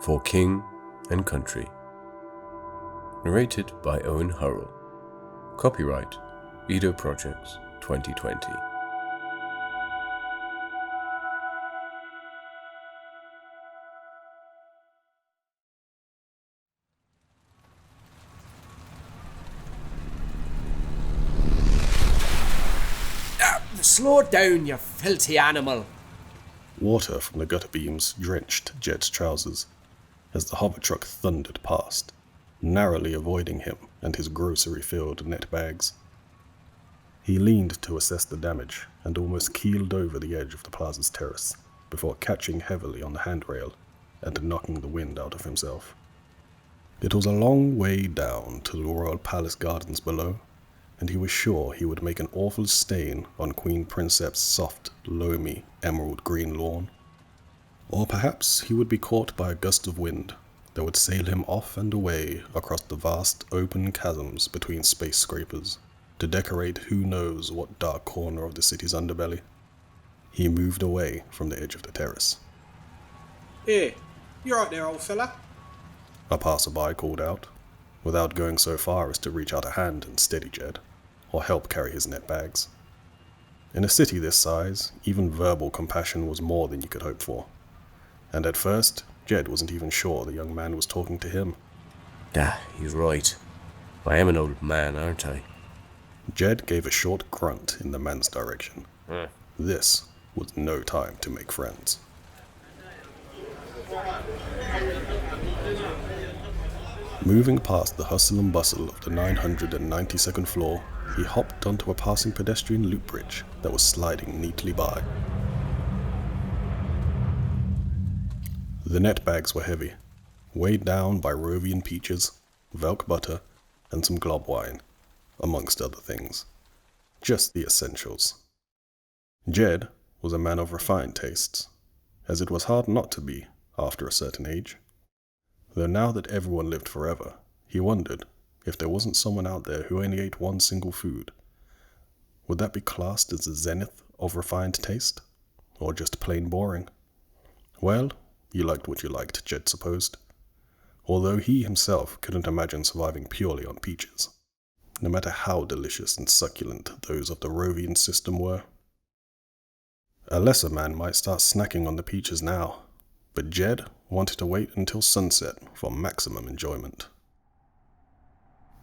for King and Country. Narrated by Owen Hurrell. Copyright Edo Projects 2020. Slow down, you filthy animal! Water from the gutter beams drenched Jed's trousers as the hover truck thundered past, narrowly avoiding him and his grocery-filled net bags. He leaned to assess the damage and almost keeled over the edge of the plaza's terrace before catching heavily on the handrail and knocking the wind out of himself. It was a long way down to the Royal Palace Gardens below, and he was sure he would make an awful stain on Queen Princess's soft, loamy, emerald green lawn. Or perhaps he would be caught by a gust of wind that would sail him off and away across the vast open chasms between space scrapers to decorate who knows what dark corner of the city's underbelly. He moved away from the edge of the terrace. "Hey, you right there, old fella?" A passerby called out, without going so far as to reach out a hand and steady Jed, or help carry his net bags. In a city this size, even verbal compassion was more than you could hope for, and at first, Jed wasn't even sure the young man was talking to him. He's right. I am an old man, aren't I? Jed gave a short grunt in the man's direction. This was no time to make friends. Moving past the hustle and bustle of the 992nd floor, he hopped onto a passing pedestrian loop bridge that was sliding neatly by. The net bags were heavy, weighed down by Rovian peaches, Velk butter, and some glob wine, amongst other things. Just the essentials. Jed was a man of refined tastes, as it was hard not to be after a certain age. Though now that everyone lived forever, he wondered if there wasn't someone out there who only ate one single food. Would that be classed as the zenith of refined taste? Or just plain boring? Well, you liked what you liked, Jed supposed. Although he himself couldn't imagine surviving purely on peaches, no matter how delicious and succulent those of the Rovian system were. A lesser man might start snacking on the peaches now, but Jed wanted to wait until sunset for maximum enjoyment.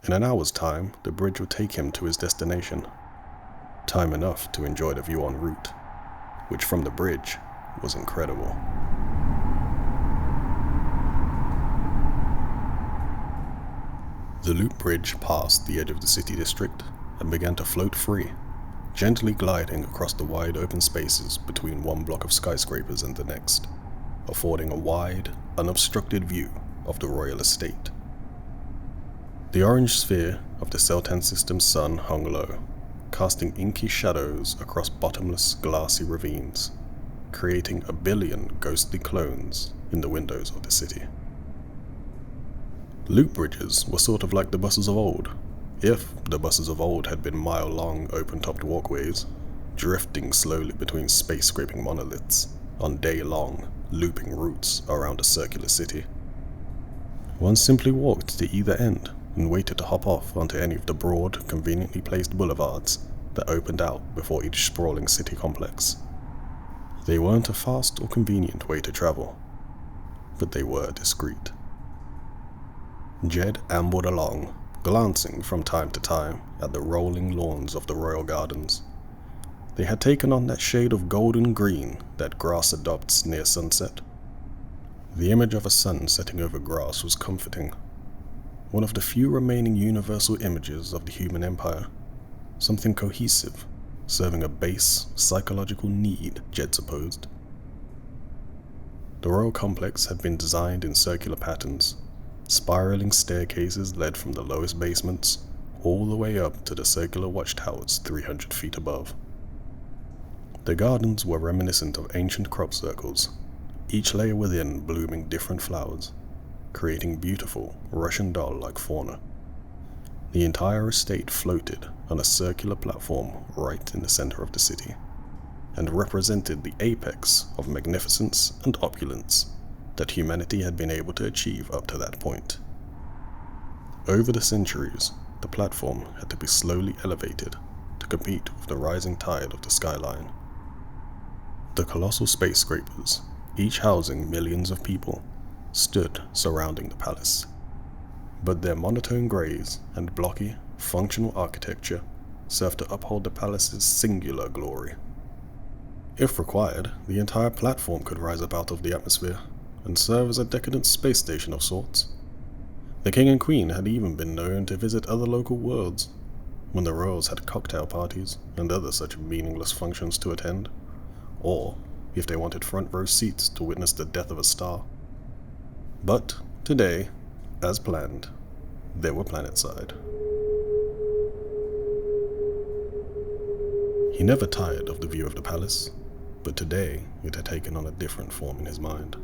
In an hour's time, the bridge would take him to his destination. Time enough to enjoy the view en route, which from the bridge was incredible. The loop bridge passed the edge of the city district and began to float free, gently gliding across the wide open spaces between one block of skyscrapers and the next, affording a wide, unobstructed view of the royal estate. The orange sphere of the Celtan system's sun hung low, casting inky shadows across bottomless, glassy ravines, creating a billion ghostly clones in the windows of the city. Loop bridges were sort of like the buses of old, if the buses of old had been mile-long, open-topped walkways, drifting slowly between space-scraping monoliths on day-long, looping routes around a circular city. One simply walked to either end and waited to hop off onto any of the broad, conveniently placed boulevards that opened out before each sprawling city complex. They weren't a fast or convenient way to travel, but they were discreet. Jed ambled along, glancing from time to time at the rolling lawns of the royal gardens. They had taken on that shade of golden green that grass adopts near sunset. The image of a sun setting over grass was comforting. One of the few remaining universal images of the human empire. Something cohesive, serving a base psychological need, Jed supposed. The royal complex had been designed in circular patterns. Spiraling staircases led from the lowest basements all the way up to the circular watchtowers 300 feet above. The gardens were reminiscent of ancient crop circles, each layer within blooming different flowers, creating beautiful Russian doll-like fauna. The entire estate floated on a circular platform right in the center of the city, and represented the apex of magnificence and opulence, that humanity had been able to achieve up to that point. Over the centuries, the platform had to be slowly elevated to compete with the rising tide of the skyline. The colossal space scrapers, each housing millions of people, stood surrounding the palace. But their monotone greys and blocky, functional architecture served to uphold the palace's singular glory. If required, the entire platform could rise up out of the atmosphere and serve as a decadent space station of sorts. The king and queen had even been known to visit other local worlds, when the royals had cocktail parties and other such meaningless functions to attend, or if they wanted front row seats to witness the death of a star. But today, as planned, they were planetside. He never tired of the view of the palace, but today it had taken on a different form in his mind.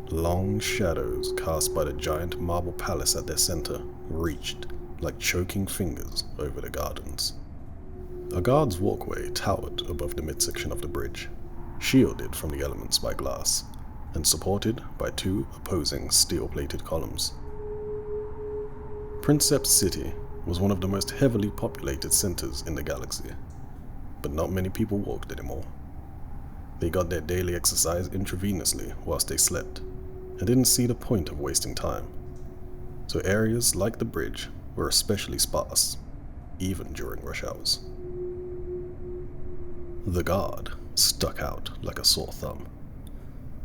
Long shadows cast by the giant marble palace at their center reached like choking fingers over the gardens. A guard's walkway towered above the midsection of the bridge, shielded from the elements by glass, and supported by two opposing steel-plated columns. Princeps City was one of the most heavily populated centers in the galaxy, but not many people walked anymore. They got their daily exercise intravenously whilst they slept, and didn't see the point of wasting time. So areas like the bridge were especially sparse, even during rush hours. The guard stuck out like a sore thumb.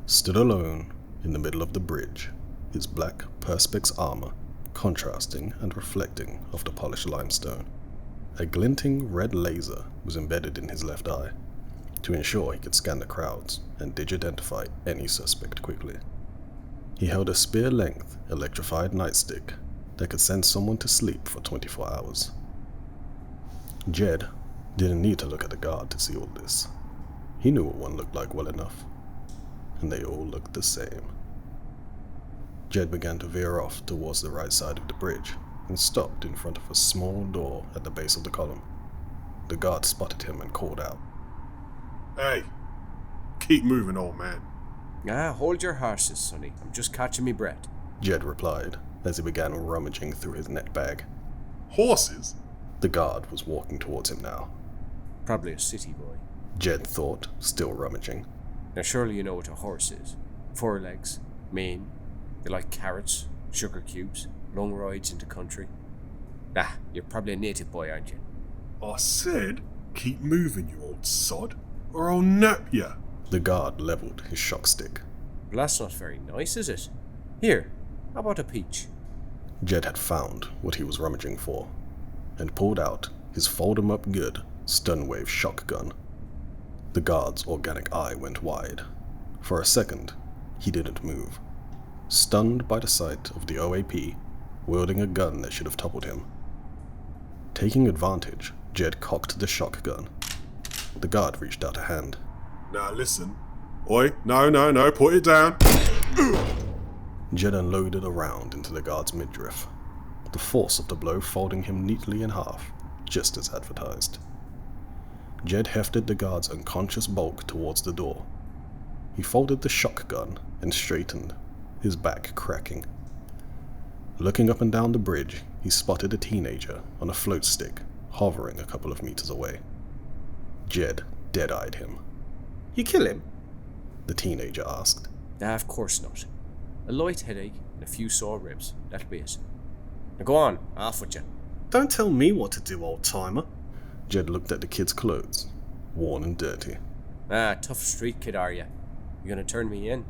Stood alone in the middle of the bridge, his black perspex armor contrasting and reflecting off the polished limestone. A glinting red laser was embedded in his left eye, to ensure he could scan the crowds and dig-identify any suspect quickly. He held a spear-length electrified nightstick that could send someone to sleep for 24 hours. Jed didn't need to look at the guard to see all this. He knew what one looked like well enough, and they all looked the same. Jed began to veer off towards the right side of the bridge and stopped in front of a small door at the base of the column. The guard spotted him and called out, "Hey, keep moving, old man." Hold your horses, sonny. I'm just catching me breath. Jed replied as he began rummaging through his net bag. "Horses?" The guard was walking towards him now. Probably a city boy. Jed thought, still rummaging. Now surely you know what a horse is. 4 legs, mane. They like carrots, sugar cubes, long rides into country. You're probably a native boy, aren't you? I said, keep moving, you old sod, or I'll nap ya. The guard leveled his shock stick. Well, that's not very nice, is it? Here, how about a peach? Jed had found what he was rummaging for, and pulled out his fold-em-up good stun-wave shotgun. The guard's organic eye went wide. For a second, he didn't move, stunned by the sight of the OAP wielding a gun that should have toppled him. Taking advantage, Jed cocked the shotgun. The guard reached out a hand. Now listen. Oi, no, put it down. Jed unloaded a round into the guard's midriff, the force of the blow folding him neatly in half, just as advertised. Jed hefted the guard's unconscious bulk towards the door. He folded the shotgun and straightened, his back cracking. Looking up and down the bridge, he spotted a teenager on a float stick, hovering a couple of meters away. Jed dead-eyed him. You kill him? The teenager asked. Of course not. A light headache and a few sore ribs, that'll be it. Now go on, off with you. Don't tell me what to do, old-timer. Jed looked at the kid's clothes, worn and dirty. Tough street kid, are you? You gonna turn me in?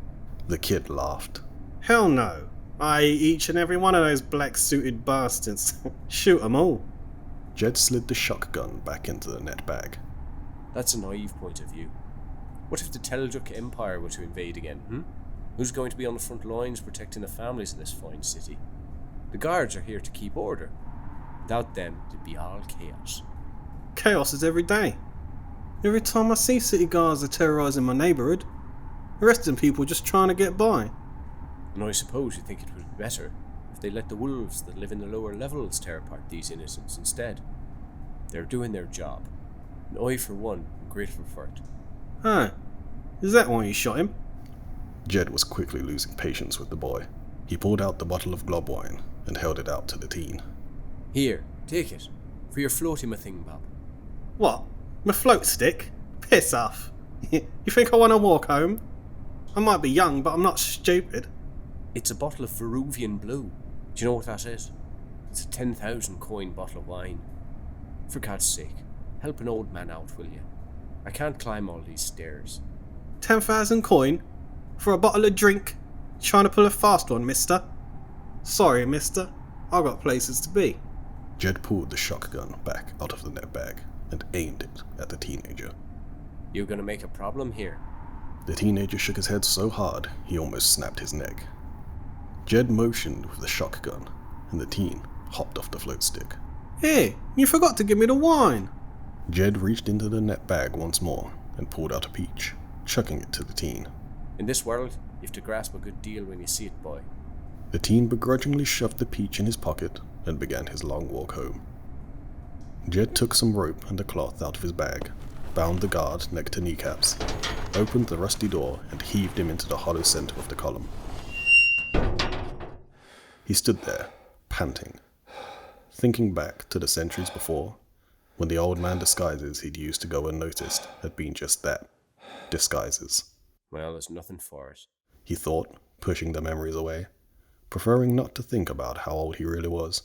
The kid laughed. Hell no. I eat each and every one of those black-suited bastards. Shoot 'em all. Jed slid the shotgun back into the net bag. That's a naive point of view. What if the Teljuk Empire were to invade again, Who's going to be on the front lines protecting the families in this fine city? The guards are here to keep order. Without them, it'd be all chaos. Chaos is every day. Every time I see city guards are terrorising my neighbourhood, arresting people just trying to get by. And I suppose you think it would be better if they let the wolves that live in the lower levels tear apart these innocents instead. They're doing their job, and I, for one, am grateful for it. Is that why you shot him? Jed was quickly losing patience with the boy. He pulled out the bottle of glob wine and held it out to the teen. Here, take it. For your floaty thingbob. What? My float stick? Piss off. You think I want to walk home? I might be young, but I'm not stupid. It's a bottle of Veruvian Blue. Do you know what that is? It's a 10,000 coin bottle of wine. For God's sake, help an old man out, will you? I can't climb all these stairs. 10,000 coin? For a bottle of drink? Trying to pull a fast one, mister? Sorry, mister. I got places to be. Jed pulled the shotgun back out of the net bag and aimed it at the teenager. You're gonna make a problem here. The teenager shook his head so hard he almost snapped his neck. Jed motioned with the shotgun, and the teen hopped off the float stick. Hey, you forgot to give me the wine. Jed reached into the net bag once more and pulled out a peach, chucking it to the teen. In this world, you have to grasp a good deal when you see it, boy. The teen begrudgingly shoved the peach in his pocket and began his long walk home. Jed took some rope and a cloth out of his bag, bound the guard neck to kneecaps, opened the rusty door and heaved him into the hollow center of the column. He stood there, panting, thinking back to the centuries before, when the old man disguises he'd used to go unnoticed had been just that, disguises. Well, there's nothing for it. He thought, pushing the memories away, preferring not to think about how old he really was.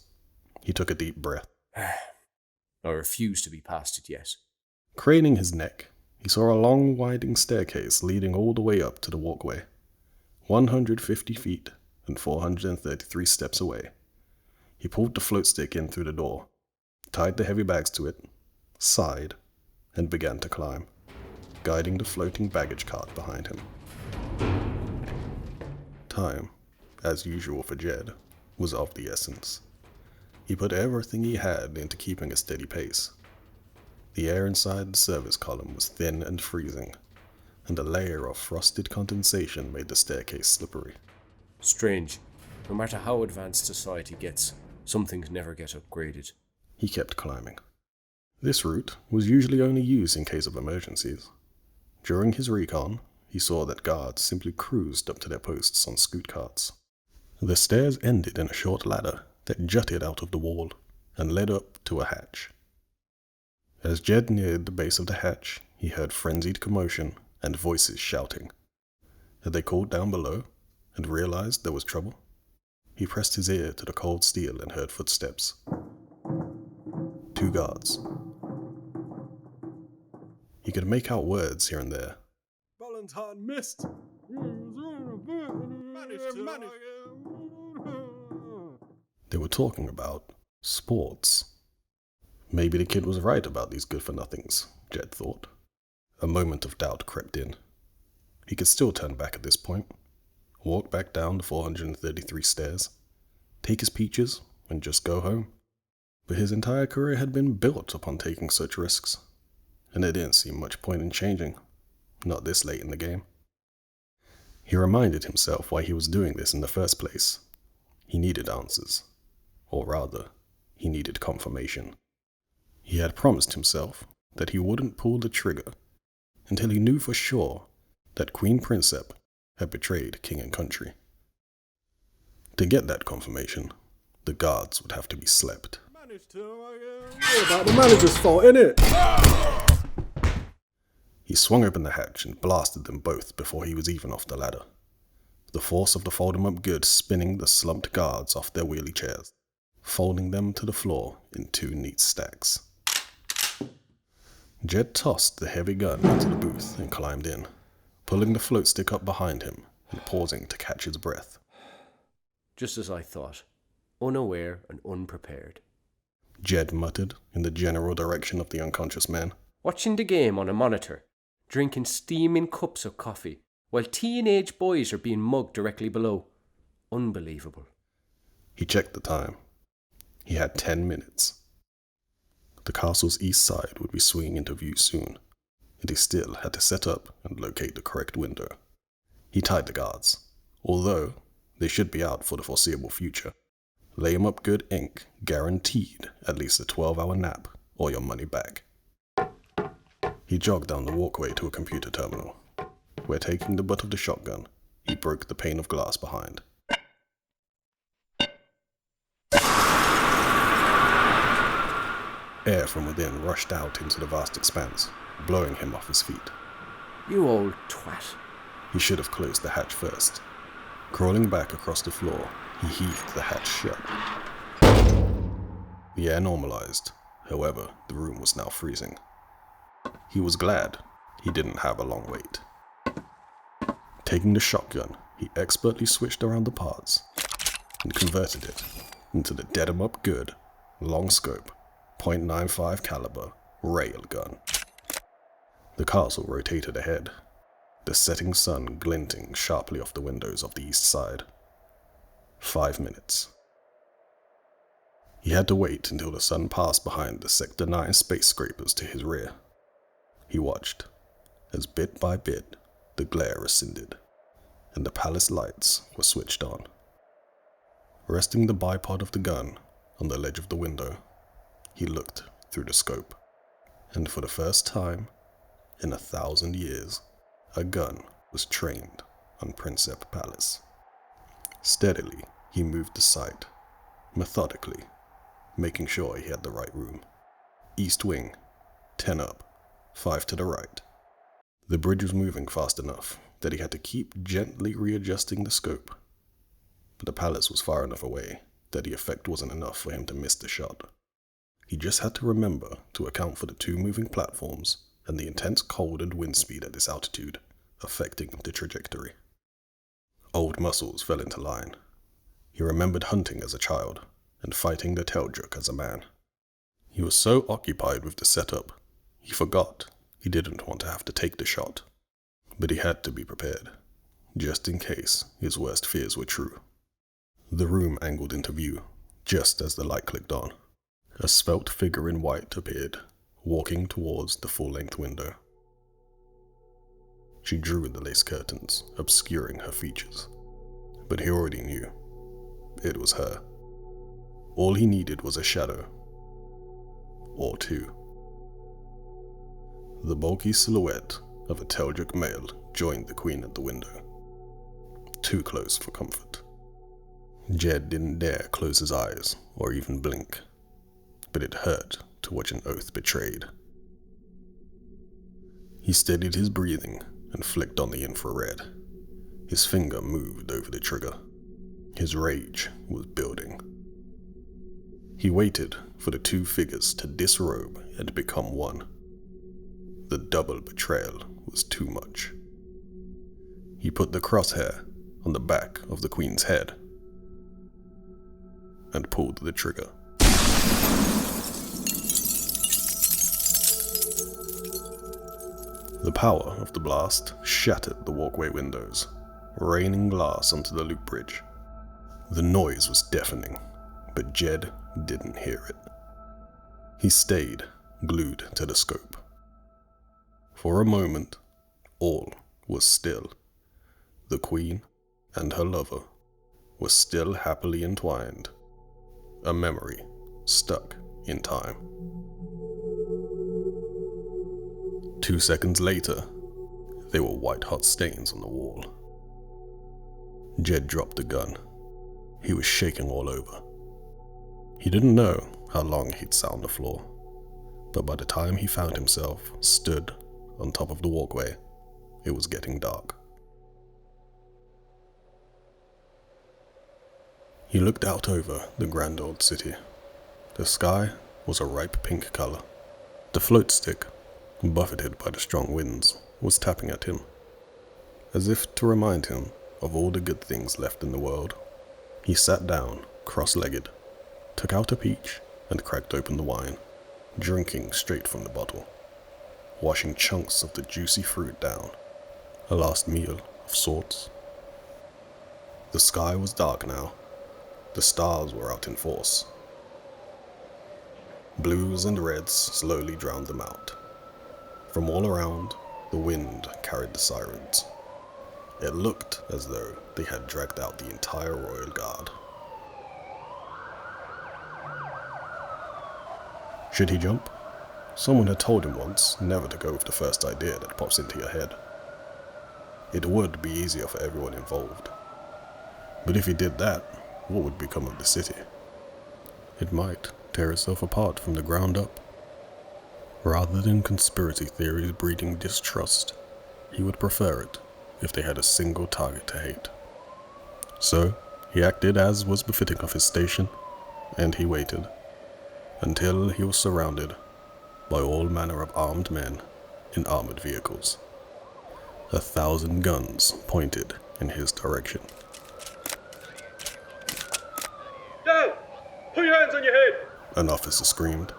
He took a deep breath. I refuse to be past it yet. Craning his neck, he saw a long, winding staircase leading all the way up to the walkway, 150 feet and 433 steps away. He pulled the float stick in through the door, tied the heavy bags to it, sighed, and began to climb, guiding the floating baggage cart behind him. Time, as usual for Jed, was of the essence. He put everything he had into keeping a steady pace. The air inside the service column was thin and freezing, and a layer of frosted condensation made the staircase slippery. Strange. No matter how advanced society gets, some things never get upgraded. He kept climbing. This route was usually only used in case of emergencies. During his recon, he saw that guards simply cruised up to their posts on scoot carts. The stairs ended in a short ladder that jutted out of the wall and led up to a hatch. As Jed neared the base of the hatch, he heard frenzied commotion and voices shouting. Had they called down below and realized there was trouble? He pressed his ear to the cold steel and heard footsteps. 2 guards. He could make out words here and there. Valentine missed. They were talking about sports. Maybe the kid was right about these good-for-nothings, Jed thought. A moment of doubt crept in. He could still turn back at this point, walk back down the 433 stairs, take his peaches, and just go home. But his entire career had been built upon taking such risks, and there didn't seem much point in changing, not this late in the game. He reminded himself why he was doing this in the first place. He needed answers, or rather, he needed confirmation. He had promised himself that he wouldn't pull the trigger until he knew for sure that Queen Princep had betrayed king and country. To get that confirmation, the guards would have to be slept. What about the manager's fault, innit? He swung open the hatch and blasted them both before he was even off the ladder, the force of the fold-em-up goods spinning the slumped guards off their wheelie chairs, folding them to the floor in 2 neat stacks. Jed tossed the heavy gun into the booth and climbed in, pulling the float stick up behind him and pausing to catch his breath. Just as I thought. Unaware and unprepared. Jed muttered in the general direction of the unconscious man. Watching the game on a monitor, drinking steaming cups of coffee, while teenage boys are being mugged directly below. Unbelievable. He checked the time. He had 10 minutes. The castle's east side would be swinging into view soon, and he still had to set up and locate the correct window. He tied the guards, although they should be out for the foreseeable future. Lay 'em up good ink, guaranteed at least a 12-hour nap, or your money back. He jogged down the walkway to a computer terminal, where taking the butt of the shotgun, he broke the pane of glass behind. Air from within rushed out into the vast expanse, blowing him off his feet. You old twat. He should have closed the hatch first. Crawling back across the floor, he heaved the hatch shut. The air normalized, however, the room was now freezing. He was glad he didn't have a long wait. Taking the shotgun, he expertly switched around the parts and converted it into the dead-em-up good, long-scope, .95 caliber railgun. The castle rotated ahead, the setting sun glinting sharply off the windows of the east side. 5 minutes. He had to wait until the sun passed behind the Sector 9 space scrapers to his rear. He watched as bit by bit the glare ascended, and the palace lights were switched on. Resting the bipod of the gun on the ledge of the window, he looked through the scope, and for the first time in 1,000 years, a gun was trained on Princep Palace. Steadily, he moved the sight, methodically, making sure he had the right room. East wing, 10 up, 5 to the right. The bridge was moving fast enough that he had to keep gently readjusting the scope, but the palace was far enough away that the effect wasn't enough for him to miss the shot. He just had to remember to account for the 2 moving platforms and the intense cold and wind speed at this altitude affecting the trajectory. Old muscles fell into line. He remembered hunting as a child and fighting the Teljuk as a man. He was so occupied with the setup, he forgot he didn't want to have to take the shot. But he had to be prepared, just in case his worst fears were true. The room angled into view, just as the light clicked on. A svelte figure in white appeared, walking towards the full-length window. She drew the lace curtains, obscuring her features. But he already knew. It was her. All he needed was a shadow. Or 2. The bulky silhouette of a Teljuk male joined the queen at the window. Too close for comfort. Jed didn't dare close his eyes or even blink, but it hurt to watch an oath betrayed. He steadied his breathing and flicked on the infrared. His finger moved over the trigger. His rage was building. He waited for the 2 figures to disrobe and become one. The double betrayal was too much. He put the crosshair on the back of the queen's head and pulled the trigger. The power of the blast shattered the walkway windows, raining glass onto the loop bridge. The noise was deafening, but Jed didn't hear it. He stayed glued to the scope. For a moment, all was still. The queen and her lover were still happily entwined, a memory stuck in time. 2 seconds later, there were white-hot stains on the wall. Jed dropped the gun. He was shaking all over. He didn't know how long he'd sat on the floor, but by the time he found himself stood on top of the walkway, it was getting dark. He looked out over the grand old city. The sky was a ripe pink color. The float stick, buffeted by the strong winds, was tapping at him, as if to remind him of all the good things left in the world. He sat down, cross-legged, took out a peach, and cracked open the wine, drinking straight from the bottle, washing chunks of the juicy fruit down. A last meal of sorts. The sky was dark now. The stars were out in force. Blues and reds slowly drowned them out. From all around, the wind carried the sirens. It looked as though they had dragged out the entire royal guard. Should he jump? Someone had told him once never to go with the first idea that pops into your head. It would be easier for everyone involved. But if he did that, what would become of the city? It might tear itself apart from the ground up. Rather than conspiracy theories breeding distrust, he would prefer it if they had a single target to hate. So, he acted as was befitting of his station, and he waited until he was surrounded by all manner of armed men in armored vehicles. 1,000 guns pointed in his direction. Down! Put your hands on your head! An officer screamed.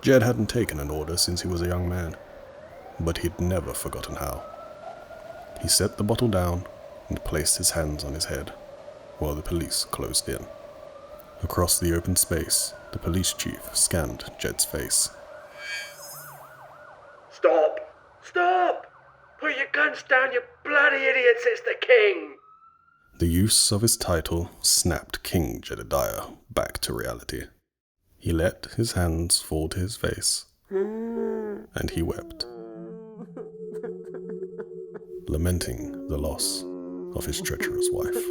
Jed hadn't taken an order since he was a young man, but he'd never forgotten how. He set the bottle down and placed his hands on his head while the police closed in. Across the open space, the police chief scanned Jed's face. Stop! Stop! Put your guns down, you bloody idiots! It's the king! The use of his title snapped King Jedediah back to reality. He let his hands fall to his face, and he wept, lamenting the loss of his treacherous wife.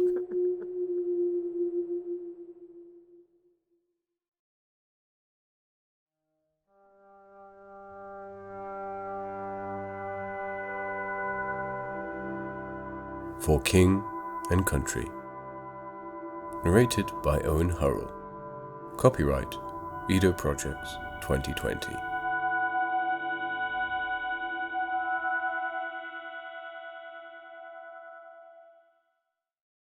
For King and Country. Narrated by Owen Hurrell. Copyright Edo Projects 2020.